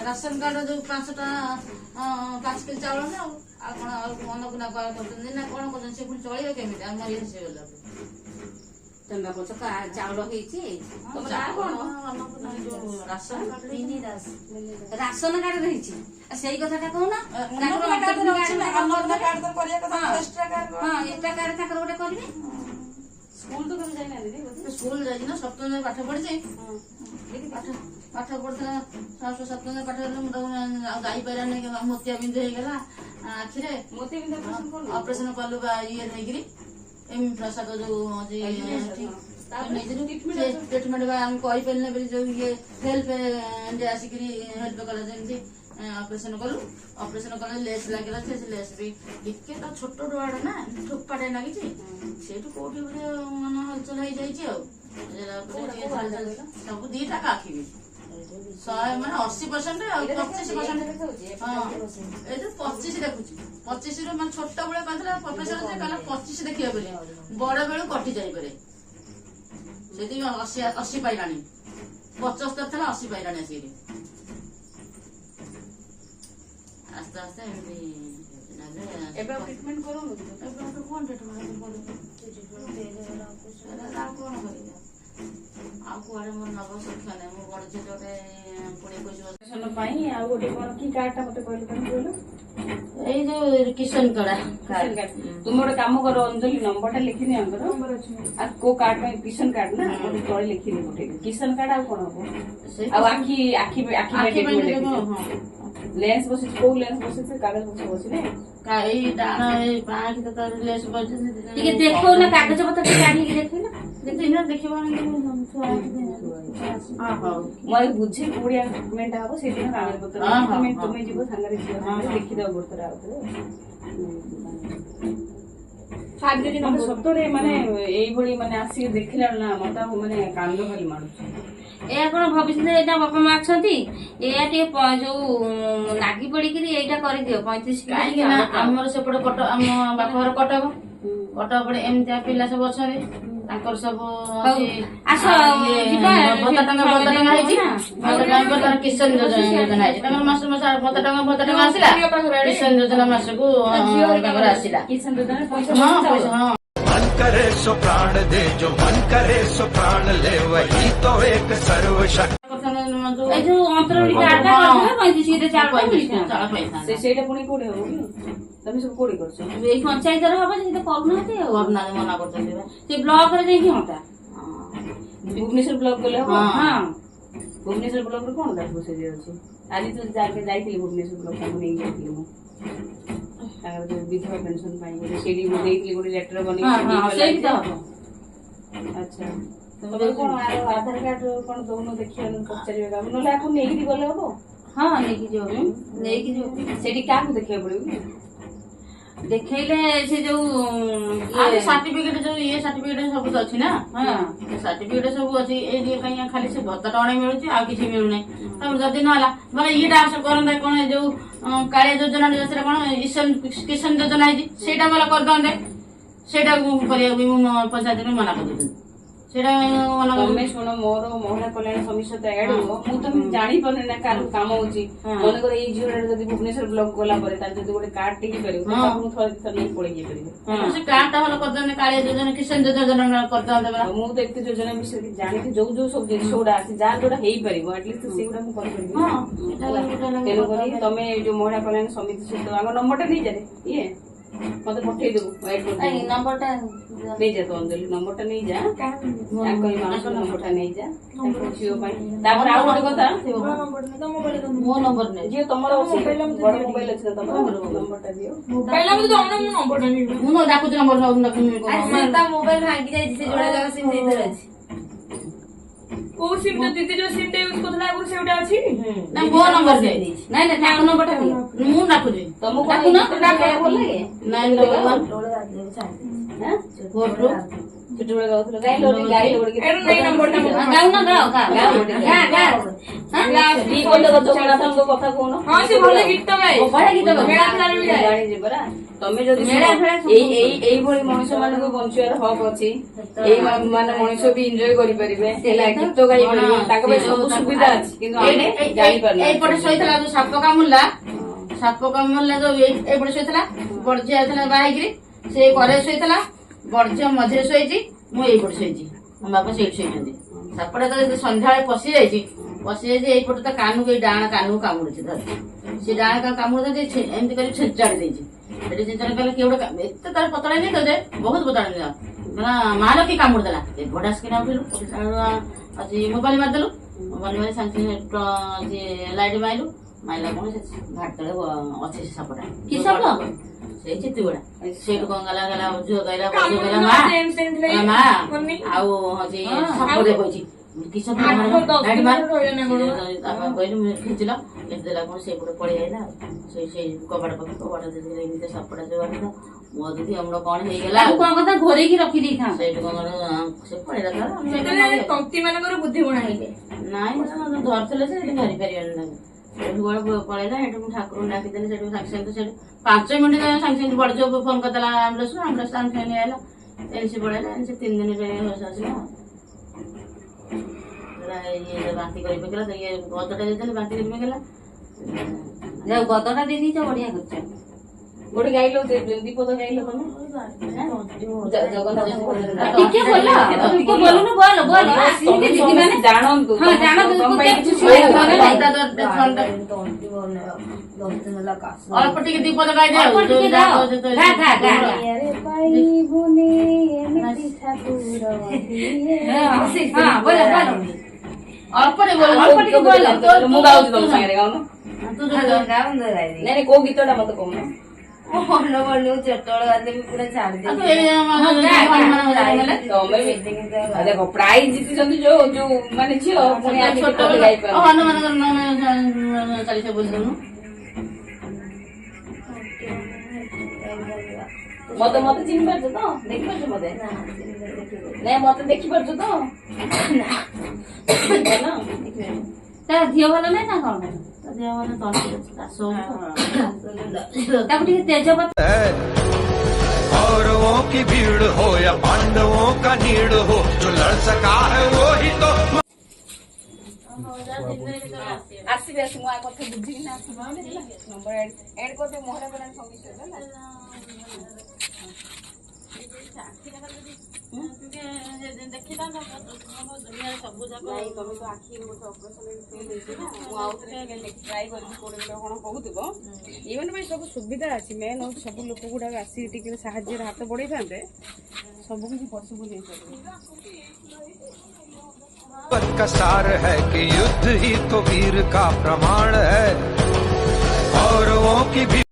Ration card ଯୋଉ 5 kilo ଚାଉଳ ନା ଆଉ କଣ ଅନ୍ନପୂର୍ଣ୍ଣା କରୁଛନ୍ତି ନା କଣ କରୁଛନ୍ତି ସେ ପୁଣି ଚଳିବ କେମିତି ଆମର ଇଏ ସେ ଗଲାକୁ ତମେ କହୁଛ ଚାଉଳ ହେଇଛି ରାସନ କାର୍ଡ ହେଇଛି ସେଇ କଥାଟା କହୁନ ଏକ୍ସଟ୍ରା କାର୍ଡ ତାଙ୍କର ଗୋଟେ କରିବେ। ସ୍କୁଲ ତ କେବେ ଯାଇନାହାନ୍ତି ସ୍କୁଲ ଯାଇଛି ନା ସପ୍ତମ ପାଠ ପଢିଛି ପାଠ ପଢୁଥିଲା ଷଷ୍ଠ ସପ୍ତମ ପାଠ ପଢିଲା ମୁଁ ତାକୁ ଆଉ ଯାଇପାରିଲାନି ମୋତିଆ ବିନ୍ଦୁ ହେଇଗଲା ଆଖିରେ ଅପରେସନ କଲୁ ବା ଇଏ ନେଇକିରି ଏମ ପ୍ରସାଦ ଯୋଉ ଟ୍ରିଟମେଣ୍ଟ ବା ଆମେ କହିପାରିଲେ ବୋଲି ଯୋଉ ଇଏ ହେଲ୍ପ ଆସିକିରି ହେଲ୍ପ କଲା ଯେମିତି ଅପରେସନ କଲୁ ଅପରେସନ କଲେ ଲେସ୍ ଲାଗିଲା ସେ ଲେସ୍ ବି ଟିକେ ତ ଛୋଟ ଡୁଆଡ ନା ଠୋପାଟେ ଲାଗିଛି ସେଇଠୁ କୋଉଠି ଗୋଟେ ମନ ହଲଚଲ ହେଇଯାଇଛି ଆଉ ସବୁ ଦିଟା ଆଖି ବି 80% ଆଉ 25% ଏଇଟା 25 ଦେଖୁଛି 25 ରୁ ମାନେ ଛୋଟ ବେଳେ କହିଥିଲା ପ୍ରଫେସର ଯେ କହିଲା 25 ଦେଖିବା ବୋଲି ବଡ ବେଳୁ କଟି ଯାଇପାରେ ସେଠି 80 ପାଇଲାଣି 75 ଥିଲା 80 ପାଇଲାଣି ଆସିକି ଆସ୍ତେ ଆସ୍ତେ ଏମିତି ଏବେ ଟ୍ରିଟମେଣ୍ଟ କରୁନୁ କଣ କରିବା ଆଉ କୁଆଡେ ମୋର ନବ ଶିକ୍ଷା ନାହିଁ ମୁଁ ବଡ ଝିଅ ଗୋଟେ 20-21 ବର୍ଷ ପାଇଁ ଆଉ ଗୋଟେ କଣ କି କାର୍ଡ ଟା ମତେ କହିଲୁ ତମେ କହିଲୁ ଏଇ ଯୋଉ କିଷାନ କଳା ତୁମେ ଗୋଟେ କାମ କର ଅଞ୍ଜଳି ନମ୍ବର ଟା ଲିଖିନି ଆମର ଆଉ କୋଉ କାର୍ଡ ପାଇଁ କିଷାନ କାର୍ଡ ନା ଗୋଟେ ତଳେ ଲିଖିନି ଗୋଟେ କିଷାନ କାର୍ଡ ଆଉ କଣ ହବ ଆଉ ଆଖି ଲେନ୍ସ ବସିଛି କୋଉ ଲେନ୍ସ ବସିଛି କାଗଜ ପତ୍ର ବସିଲେ ଏଇ ଡାଣ ଏଇ ବାଁକି ତ ଲେସ୍ ବସିଛି ଟିକେ ଦେଖଉ ନା କାଗଜ ପତ୍ର ଟିକେ ଆଣିକି ଦେଖେଇଲ ଦେଖିବ ମୁଁ ବୁଝି କୋଡିଆ ଟ୍ରିଟମେଣ୍ଟ ହବ ସେଇଦିନ କାଗଜ ପତ୍ର ତୁମେ ଯିବ ସାଙ୍ଗରେ ଦେଖିଦବ ଗୋଟର ଆଉ ସତରେ ମାନେ ଏଇଭଳି ମାନେ ଆସିକି ଦେଖିଲା ନା ମତେ ମାନେ କାନ୍ଦ ଖାଲି ମାଡୁଛି ଏହା କଣ ଭବିଷ୍ୟତ ଏଇଟା ବାପା ମା ଅଛନ୍ତି ଏଇଆ ଟିକେ ଯୋଉ ଲାଗି ପଡିକିରି ଏଇଟା କରିଦିଅ 35 କାହିଁକି ନା ଆମର ସେପଟେ ଆମ ବାପଘର କଟକ ପଟେ ଏମିତିଆ ପିଲା ସବୁ ଅଛନ୍ତି ତାଙ୍କର ସବୁ ଭତ୍ତା ଟଙ୍କା ହେଇଛି କିଷାନ ଯୋଜନା ହେଇଛି ତାଙ୍କର ମାସ ଭତ୍ତା ଟଙ୍କା ଆସିଲା କିଷାନ ଯୋଜନା ମାସକୁ ତାଙ୍କର ଆସିଲା କିଷାନ ଯୋଜନା ପଇସା मन करे सो प्राण दे जो मन करे सो प्राण ले वही तो एक सर्वशक्ति ଏଇ ଯୋଉ ଅନ୍ତରଳି କାର୍ଡଟା କରିଥିଲେ 35 ସେଇଟା ପୁଣି କୋଉଠି ହବ କି ତମେ ସବୁ କୋଉଠି କରୁଛ ଏଇ ପଞ୍ଚାୟତରେ ହବ ସେ ତ କରୁନାହାନ୍ତି ଆଉ ମନା କରୁଛନ୍ତି ସେ ବ୍ଲକରେ ଯାଇକି ହନ୍ତା ଭୁବନେଶ୍ୱର ବ୍ଲକ ଗଲେ ହବ ହଁ ଭୁବନେଶ୍ୱର ବ୍ଲକରେ କଣ ତାର ପ୍ରୋସିଜର ଅଛି ଆଜି ତ ଯାଇଥିଲି ଭୁବନେଶ୍ୱର ବ୍ଲକ ତାଙ୍କୁ ନେଇକି ଯାଇଥିଲି ମୁଁ ତାଙ୍କର ଯୋଉ ବିଧବା ପେନସନ ପାଇଁ ଗୋଟେ ସେଇଠି ମୁଁ ଦେଇଥିଲି ଗୋଟେ ଲେଟର ବନେଇକି ଆଚ୍ଛା ତମେ କଣ ଆଧାର କାର୍ଡ କଣ ଦଉନ ଦେଖିବା ପଚାରିବା କାମ ନହେଲେ ଆକୁ ନେଇକି ଗଲେ ହବ ହଁ ନେଇକି ଯିବ ସେଇଠି କାହାକୁ ଦେଖିବାକୁ ପଡିବ କି ଦେଖେଇଲେ ସେ ଯୋଉ ସାର୍ଟିଫିକେଟ ଯୋଉ ଇଏ ସାର୍ଟିଫିକେଟ ସବୁ ଅଛି ନା ସାର୍ଟିଫିକେଟ ସବୁ ଅଛି ଏଇ ପାଇଁ ଖାଲି ସେ ଭତ୍ତା ଟଙ୍କା ମିଳୁଛି ଆଉ କିଛି ମିଳୁନାହିଁ ଯଦି ନହେଲା ମାନେ ଇଏଟା କରନ୍ତେ କଣ ଯୋଉ କାଳିଆ ଯୋଜନା ସେଟା କଣ କିଷାନ ଯୋଜନା ହେଇଛି ସେଇଟା ଭଲ କରିଦନ୍ତେ ସେଇଟା କରିବାକୁ ବି ମୁଁ ପଞ୍ଚାୟତରେ ମନା କରିଦେବି ସେଇଟା ତମେ ଶୁଣ ମୋର ମହିଳା କଲ୍ୟାଣ ସମିତି ଆଡୁ ମୁଁ ତ ଜାଣିପାରୁନି ନା କାହାର କାମ ହଉଛି ମନେକର ଏଇ ଝିଅଟା ଯଦି ଭୁବନେଶ୍ୱର ବ୍ଲକ ଗଲା ପରେ ତାର ଯଦି ଗୋଟେ କାର୍ଡ ଟେ ହେଇପାରିବ ମୁଁ ଥରେ ନେଇ ପଳେଇ ଯାଇପାରିବି ସେ କାର୍ଡ ଟା ଭଲ କରିଦନ୍ତେ କାଳିଆ ଯୋଜନା କିଷାନ ଯୋଜନା କରିଦନ୍ତେ ମୁଁ ତ ଏତେ ଯୋଜନା ବିଷୟରେ ଜାଣିଛି ଯୋଉ ସବୁ ଜିନିଷ ଗୁଡା ଅଛି ଯାହା ଯୋଉଟା ହେଇପାରିବ ଆଟଲିଷ୍ଟ ସେଇଗୁଡା ମୁଁ କରିପାରିବି ତେଣୁକରି ତମେ ଯୋଉ ମହିଳା କଲ୍ୟାଣ ସମିତି ସହିତ ଆମ ନମ୍ବରଟା ନେଇଯାଏ ଇଏ ମତେ ପଠେଇଦବୁ ନମ୍ବରଟା ନେଇଯା ତ ଅଞ୍ଜଳି ନମ୍ବରଟା ନେଇଯା ତାଙ୍କ ଏଇ ମାଉସୀ ନମ୍ବରଟା ନେଇଯା ତାଙ୍କ ଝିଅ ପାଇଁ ତାପରେ ଆଉ ଗୋଟେ କଥା ମୋ ନମ୍ବର ନେଇ ଝିଅ ତମର ବଡ ମୋବାଇଲ ଅଛି ନା ତମର ନମ୍ବରଟା ଦିଅ ମୁଁ ଡାକୁଛି ନମ୍ବର ତା ମୋବାଇଲ ଭାଙ୍ଗି ଯାଇଛି ସେ ଯୋଡା ଜାଗା ସିମ୍ ସେଇଥିରେ ଅଛି କୋଉ ସିମ୍ ଟା ଦିଦି ଯୋଉ ସିମ୍ ଟା ୟୁଜ କରୁଥିଲା ଆଗରୁ ସେଉଟା ଅଛି ନା ମୋ ନମ୍ବର ଦେ ନାଇଁ ନାଇଁ ତାଙ୍କ ନମ୍ବରଟା ଦିଅ ମୁଁ ଡାକୁଛି ତମକୁ ଡାକୁନ ଭଲ ଲାଗେ 911 42 ଛୋଟବେଳେ ଗାଉଥିଲ ଗାଇଲ ଗାଈ ଗୋଟେ ଗୀତ ଏଇଟା ନେଇ ନମ୍ବରଟା ମୋ ପାଖରେ। ଗାଉନ ଗାଅ ଗାଅ ଗାଁ ଗୋଟେ ଗାଁ ଗାଁ କି କହିଲ ଜଗନ୍ନାଥଙ୍କ କଥା କହୁନ ହଁ ସେ ଭଲ ଗୀତ ଗାଏ ବଢିଆ ଗୀତ ଗାଉ। ମେଳା ଫେଳାରେ ବି ଯାଏ। ଜାଣିଛି ପରା ତମେ ଯଦି ମେଳା ଫେଳା ସବୁ ଏଇଭଳି ମଣିଷ ମାନଙ୍କୁ ବଞ୍ଚିବାର ହକ୍ ଅଛି। ଏଇ ମାନେ ମଣିଷ ବି ଏନ୍ଜୟ କରିପାରିବେ ହେଲା ଗୀତ ଗାଇପାରିବେ ତାଙ୍କ ପାଇଁ ସବୁ ସୁବିଧା ଅଛି କିନ୍ତୁ ଆମେ ଜାଣିପାରୁନୁ। ଏଇପଟେ ଶୋଇଥିଲା ଯୋଉ ସାପ କାମୁଡ଼ିଲା ଯୋଉ ଏଇପଟେ ଶୋଇଥିଲା ବଡଝିଅ ଥିଲା ବାହା ହେଇକିରି ସେ ଘରେ ଶୋଇଥିଲା ବଡଝିଅ ମଝିରେ ଶୋଇଛି ମୁଁ ଏଇପଟେ ଶୋଇଛି ମୋ ବାପା ସେଇଠି ଶୋଇଛନ୍ତି। ସାପଟା ତ ସନ୍ଧ୍ୟାବେଳେ ପଶିଯାଇଛି ଏଇପଟେ ତା କାନକୁ ଏଇ ଡାହାଣ କାନକୁ କାମୁଡୁଛି ଧରିଛି ସେ ଡାହାଣ କାମୁଡୁଛି ଏମିତି କରି ଛେଚାଡ଼ି ଦେଇଛି ସେଠି ଛେଚାଡ଼ି କଲେ କିଏ ଗୋଟେ ଏତେ ତାର ପତଳା ନେଇ ଯେ ବହୁତ ପତଳା ନେଇ ମାଲ କି କାମୁଡ଼ି ଦେଲା ବଡ ସ୍କିନ୍ ଉଠିଲୁ ଆଜି ମୋବାଇଲ ମାରିଦେଲୁ ମୋବାଇଲ ମାରି ସାଙ୍ଗେ ସାଙ୍ଗେ ଲାଇଟ୍ ମାଇଲୁ ମାଇଲା କଣ ସେ ଘାଟ ତଳେ ଅଛି ସେ ସାପଟା କି ସାପ? ସେଇ ଚିତିଗୁଡା ସେଇଠୁ କଣ ଗଲା ଝିଅ କହିଲା କାମୁଡି କହିଲା ଦେଲା, ମା ସେମିତି ସେମିତି କହିଲା, ମା କୁହନି। ଆଉ ହଉଛି ସାପଟେ କହିଛି କି ସାପ ଆଠ ଦଶ ଲାଇଟ୍ ଦିନ ମାର ରହିଲେ ନା କଣ? ତାପରେ କହିଲି ମୁଁ ଖିଚିଲ ଏମିତି ଦେଲା କଣ ସେଇପଟେ ପଳେଇ ଆଇଲା ସେଇ କବାଟ ପାଖରେ କବାଟ ଦେଇଦେଲେ ଏମିତି ସାପଟା ଯୋଉ ଆସିଲା ମୋ ଦିଦି ଆମର କଣ ହେଇଗଲା ତାକୁ କଣ କଥା ଘୋରେଇକି ରଖିଦେଇଥାନ୍ତ। ସେଇଠୁ କଣ ସେ ପଳେଇଲା ସେତେବେଳେ ତନ୍ତୀ ମାନଙ୍କର ବୁଦ୍ଧି ଗୁଣା ହେଇଯାଏ। ନାଇଁ ଧରିଥିଲେ ସେ ସେଠି ଧରି ପାରିବନି ତାକୁ ସେଠୁ କୁଆଡେ ପଳେଇଲା ସେଠୁ ମୁଁ ଠାକୁରଙ୍କୁ ଡାକିଦେଲି ସେଠୁ ସାଙ୍ଗେ ସାଙ୍ଗେ ସେଠୁ 5 ମିନିଟ୍ ସାଙ୍ଗେ ସାଙ୍ଗେ ବଡ ଝିଅକୁ ଫୋନ କରିଦେଲା ଆମ୍ବୁଲାନ୍ସ ସାଙ୍ଗେ ସାଙ୍ଗେ ଆଇଲା ଏନସି ପଳେଇଲା ଏନସି 3 ଦିନରେ ହୋସ ଆସିଲା ଇଏ ବାନ୍ତି କରି ପକେଇଲା ଇଏ ଗଦଟା ଦେଇଦେଲେ ବାନ୍ତି କରି ପକେଇଲା ଯାଉ ଗଦଟା ଦେଇଦେଇଛ ବଢିଆ କରିଛ। ଗୋଟେ ଗାଇଲ ଦୀପଦ ଗାଇଲ ତମେ ଜଗନ୍ନାଥ ଟିକେ ବୋଲ ଟିକେ ବୋଲୁନ ବୋଲ ବୋଲ ଆସିକି ଦିଦି ମାନେ ଜାଣନ୍ତୁ ହଁ ଜାଣନ୍ତୁ ତମ ପାଇଁ କିଛି ଅଳ୍ପ ଟିକେ ଦୀପଦ ଗାଇଦେ ଅଳ୍ପ ଟିକେ ଗାଅ ଗା ଗା ଗା ହଁ ବୋଲ ବୋଲ ଅଳ୍ପ ଟିକେ ବୋଲ ଅଳ୍ପ ଟିକେ ବୋଲ ମୁଁ ଗାଉଛି ତମ ସାଙ୍ଗରେ ଗାଉନ ତୁ ଯୋଉ ନାଇଁ କୋଉ ଗୀତଟା ମତେ କହୁନ ତମେ ବି ଦେଖ ପ୍ରାଇଜ ଜିତିଛନ୍ତି ଯୋଉ ମାନେ ଝିଅ ପୁଣି ଆଜି ଗୀତ ଗାଇପାର ଚାଲିଶ ବୁଝିଦଉନୁ ମତେ ଚିହ୍ନି ପାରୁଛ ତ ଦେଖିପାରୁଛ ମତେ ନାଇଁ ମତେ ଦେଖିପାରୁଛ ତ ତା ଝିଅ ଭଲ ନାହିଁ ନା କଣ ତାକୁ ଟିକେ ତେଜପତ୍ର कौरवों की भीड़ हो या पांडवों का नीड़ हो जो लड़ सका है वो ही तो ଆସିବି ଆସି ମୁଁ ଆ କଥା ବୁଝିକି ନା ନମ୍ବର ଏଡ୍ କରିଦେ ମହିଳା କଲ୍ୟାଣ ସମିତି ସବୁ ଯାକ ତମେ ତ ଆଖି ଗୋଟେ ଅପରେସନ ହେଇଛି ନା ମୁଁ ଆଉ ଥରେ ଟ୍ରାଏ କରିବି କୋଉଠି ଗୋଟେ କଣ କହୁଥିବ ଏମାନେ ପାଇଁ ସବୁ ସୁବିଧା ଅଛି ମେନ୍ ହଉଛି ସବୁ ଲୋକ ଗୁଡାକ ଆସିକି ଟିକେ ସାହାଯ୍ୟରେ ହାତ ବଢେଇଥାନ୍ତେ ସବୁ କିଛି ପସିବୁଲ ହେଇପାରିବ का सार है कि युद्ध ही तो वीर का प्रमाण है कौरवों की भी